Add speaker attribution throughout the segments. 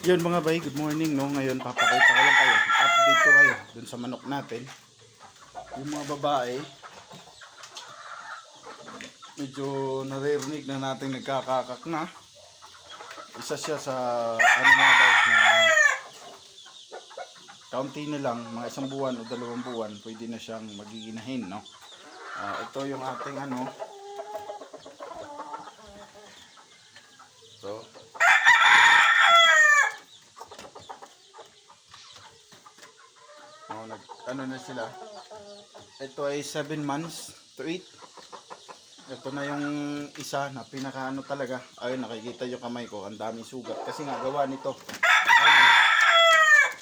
Speaker 1: Yun mga bay, good morning no. Ngayon papakita ko lang kayo. Update ko kayo dun sa manok natin. Yung mga babae, medyo naririnig na natin nagkakakak na. Isa siya sa ano mga bay na kaunti na lang, mga isang buwan o 2 buwan, pwede na siyang magiginahin no. Ito yung ating ano. So, ano na sila. Ito ay 7 months to 8. Ito na yung isa na pinaka ano talaga. Ayun, nakikita yung kamay ko, ang daming sugat kasi nga gawa nito. Ayun,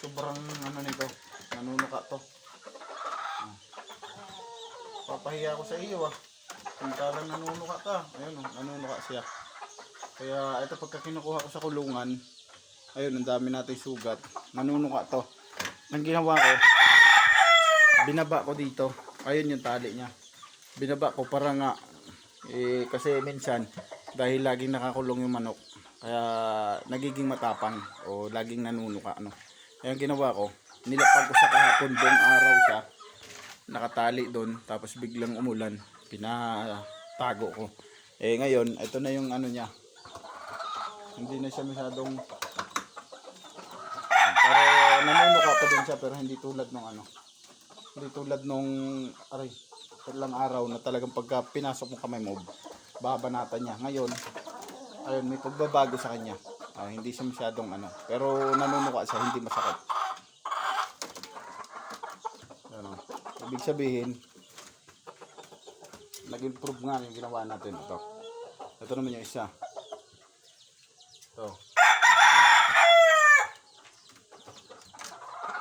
Speaker 1: sobrang ano nito, nanunuka to. Papahiya ko sa iyo kung talagang nanunuka ka. Ayun, nanunuka siya. Kaya ito pagka kinukuha ko sa kulungan, ayun, ang dami nating sugat. Nanunuka to. Ang ginawa ko, binaba ko dito. Ayun yung tali niya. Binaba ko para nga kasi minsan dahil laging nakakulong yung manok, kaya nagiging matapang o laging nanunuka ano. Kaya ang ginawa ko, nilapag ko sa kahapon, buong araw siya nakatali doon, tapos biglang umulan, pinatago ko. Ngayon, ito na yung ano niya. Hindi na siya masyadong pero nanunuka pa din siya, pero hindi tulad nung ano. Hindi tulad nung aray, ilang araw na talagang pagka pinasok mo kamay mo, babanatan niya. Ngayon, ayun, may pagbabago sa kanya. Hindi siya masyadong ano, pero nanunuka siya, hindi masakit. Ano, ibig sabihin, nag-improve nga yung ginawa natin. Ito naman yung isa. Ito.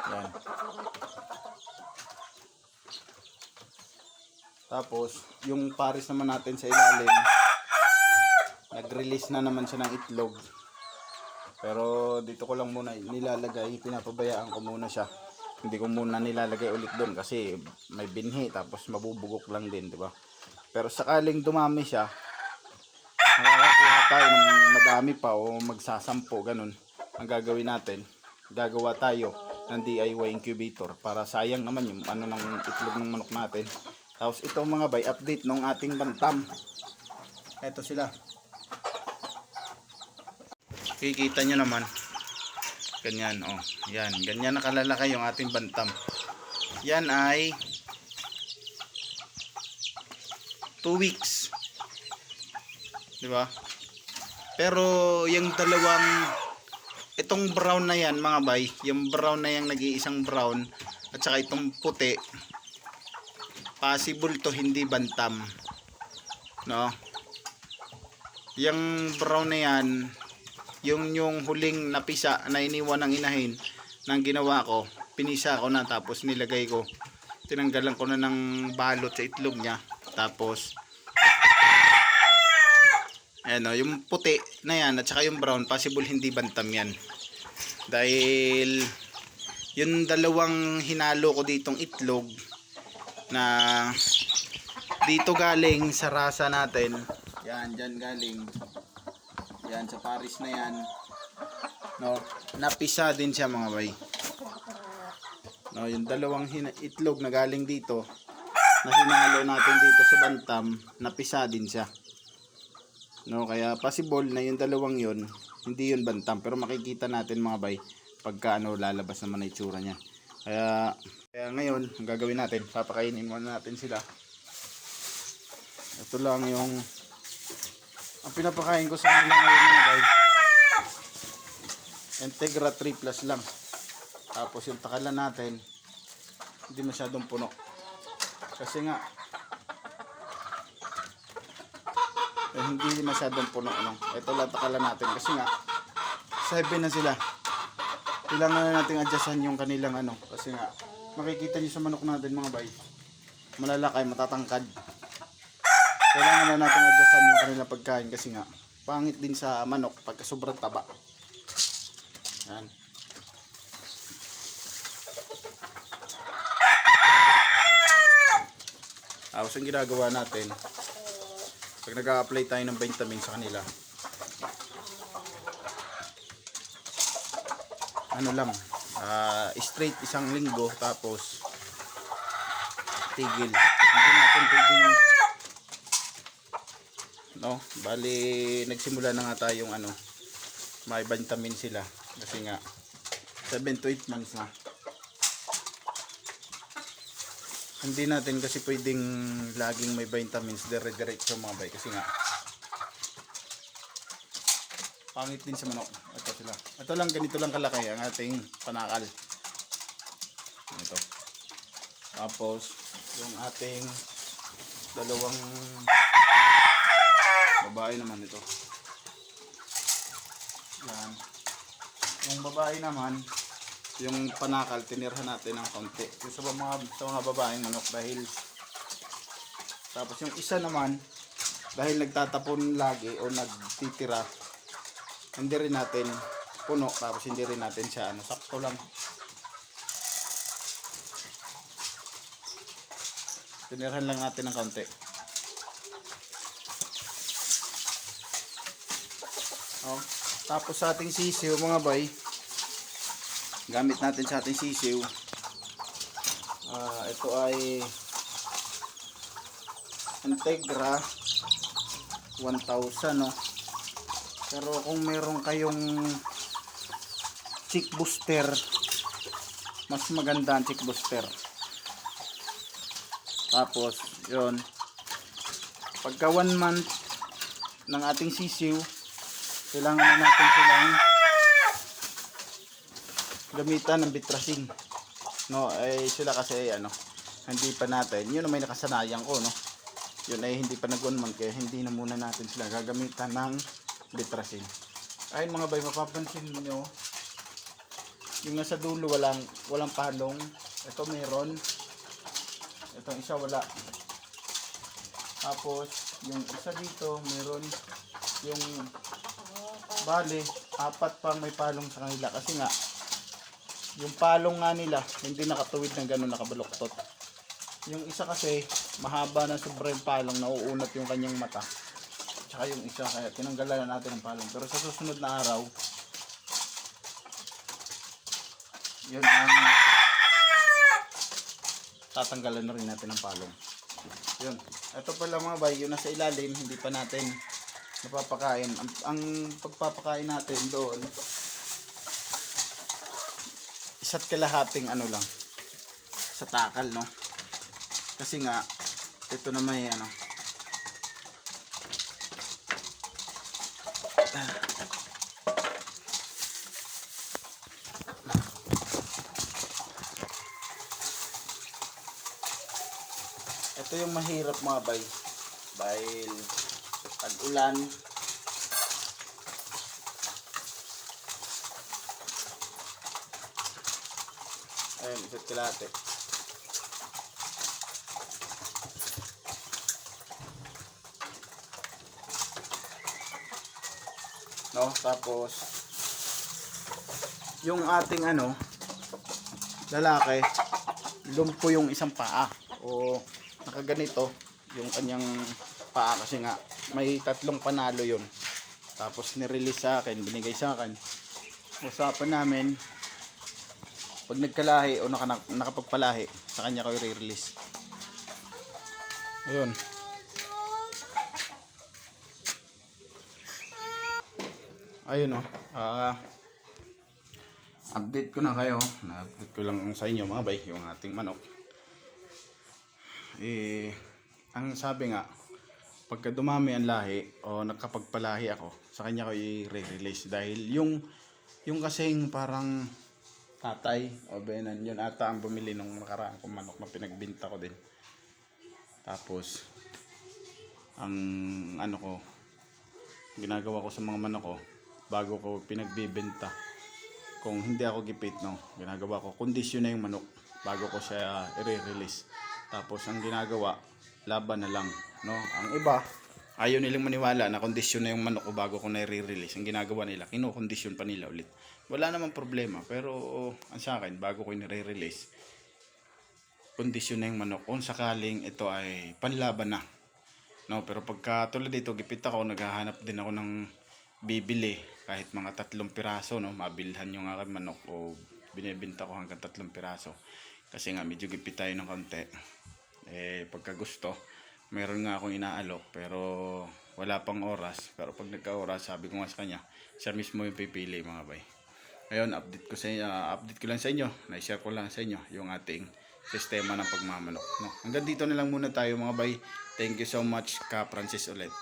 Speaker 1: Yan. Tapos, yung pares naman natin sa ilalim, nag-release na naman siya ng itlog. Pero dito ko lang muna nilalagay, pinapabayaan ko muna siya. Hindi ko muna nilalagay ulit doon kasi may binhi, tapos mabubugok lang din, di ba? Pero sakaling dumami siya, makakakuha tayo ng madami pa o magsasampo, ganun. Ang gagawin natin, gagawa tayo ng DIY incubator para sayang naman yung ano ng itlog ng manok natin. Tapos ito mga bay, update ng ating bantam. Ito sila. Kikita nyo naman. Ganyan, oh. Yan, ganyan nakalalaki yung ating bantam. Yan ay 2 weeks. Diba? Pero yung itong brown na yan mga bay, yung brown na yung nag-iisang brown at saka itong puti, possible to hindi bantam, no? Yung brown na yan, yung huling napisa na iniwan ng inahin, nang ginawa ko, pinisa ko na, tapos nilagay ko, tinanggalan ko na ng balot sa itlog niya. Tapos ayan, yung puti na yan at saka yung brown, possible hindi bantam yan, dahil yung dalawang hinalo ko ditong itlog na dito galing sa rasa natin, yan, dyan galing yan sa paris na yan, no, napisa din siya mga bay, no, yung dalawang itlog na galing dito na hinalo natin dito sa bantam, napisa din siya, no. Kaya possible na yung dalawang yun hindi yun bantam, pero makikita natin mga bay pagka ano, lalabas naman na itsura niya. Kaya ngayon, ang gagawin natin, papakainin muna natin sila. Ito lang yung ang pinapakain ko sa kanila ngayon mga guys. Integra 3 plus lang. Tapos yung takalan natin, hindi masyadong puno. Kasi nga, hindi masyadong puno. No? Ito lang takalan natin. Kasi nga, 7 na sila. Kailangan na natin adjustan yung kanilang ano. Kasi nga, makikita nyo sa manok natin mga bay, malalakay, matatangkad. Kailangan na natin adjustan yung kanilang pagkain kasi nga pangit din sa manok pagka sobrang taba. Yan. Tapos ang ginagawa natin, pag nag-a-apply tayo ng vitamin sa kanila, ano lang, straight isang linggo tapos tigil. Hindi natin pwedeng, no, bali nagsimula na nga tayong ano, may vitamin sila kasi nga 7 to 8 months na. Hindi natin kasi pwedeng laging may vitamins dire-diretso mga bay kasi nga pangit din sa manok. Ito sila. Ito lang, ganito lang kalaki ang ating panakal. Ito. Tapos yung ating dalawang babae naman ito. Yan. Yung babae naman, yung panakal tinirhan natin ng konti. Sa mga babaeng manok dahil tapos yung isa naman dahil nagtatapon lagi o nagtitira, hindi rin natin puno, tapos hindi rin natin siya ano, sakto lang. Tinirhan lang natin ng konti. Oh, tapos sa ating sisiw mga bay, gamit natin sa ating sisiw, ito ay Integra 1000, no? Pero kung meron kayong chick booster, mas maganda ang chick booster. Tapos yun, pagka 1 month ng ating sisiw, kailangan na natin silang gamitan ng bitrasin, no? Ay sila kasi ano, hindi pa natin, yun may nakasanayan ko, no? Yun ay hindi pa nag-1 month, kaya hindi na muna natin sila gagamitan ng bitrasin. Ayun mga bay, mapapansin niyo yung nasa dulo walang palong. Ito meron, itong isa wala. Tapos yung isa dito meron, yung bali 4 pa may palong sa kanila kasi nga yung palong nga nila hindi nakatuwid ng gano'n, nakabaluktot. Yung isa kasi mahaba na sobra yung palong, nauunat yung kanyang mata. Tsaka yung isa, kaya tinanggalan na natin ng palong. Pero sa susunod na araw, yun ang tatanggalan na rin natin ng palong. Yun. Ito pala mga bay, yun nasa ilalim, hindi pa natin napapakain. Ang pagpapakain natin doon, isa't kalahating ano lang sa takal, no? Kasi nga ito na may ano, ito yung mahirap mga bay dahil tag-ulan. Ayun, isa't kalahati. No, tapos yung ating ano, lalaki, lumpo yung isang paa o nakaganito yung kanyang paa kasi nga may 3 panalo yun. Tapos nirelease sa akin, binigay sa akin. Usapan namin, pag nagkalahi o nakapagpalahi, sa kanya ko i-release. Ayun. Ayun, oh. Update ko na kayo. Na-update ko lang sa inyo mga bay, yung ating manok. Ang sabi nga, pagka dumami ang lahi o nakapagpalahi ako, sa kanya ko i-release dahil yung kasing parang tatay o benan, yun ata ang bumili nung nakaraan kong manok na pinagbinta ko din. Tapos ang ano ko, ginagawa ko sa mga manok ko bago ko pinagbibenta, kung hindi ako gipit, no, ginagawa ko, kondisyon na yung manok bago ko siya i-release. Tapos ang ginagawa, laban na lang, no. Ang iba ayaw nilang maniwala na kondisyon na yung manok ko bago ko na i-release. Ang ginagawa nila, kinokondisyon pa nila ulit. Wala namang problema, pero ang sa akin, bago ko i-release, kondisyon na yung manok kung sakaling ito ay panlaban na, no. Pero pagka tulad dito, gipit ako, naghahanap din ako ng bibili kahit mga 3 piraso, no, mabilhan yung aking manok o binibenta ko hanggang 3 piraso kasi nga medyo gipit tayo ng konti. Pagka gusto meron nga akong inaalok pero wala pang oras, pero pag nagka-oras sabi ko nga sa kanya siya mismo yung pipili mga bay. Ngayon update ko lang sa inyo, na-share ko lang sa inyo yung ating sistema ng pagmamanok, no. Hanggang dito na lang muna tayo mga bay. Thank you so much, Ka Francis ulit.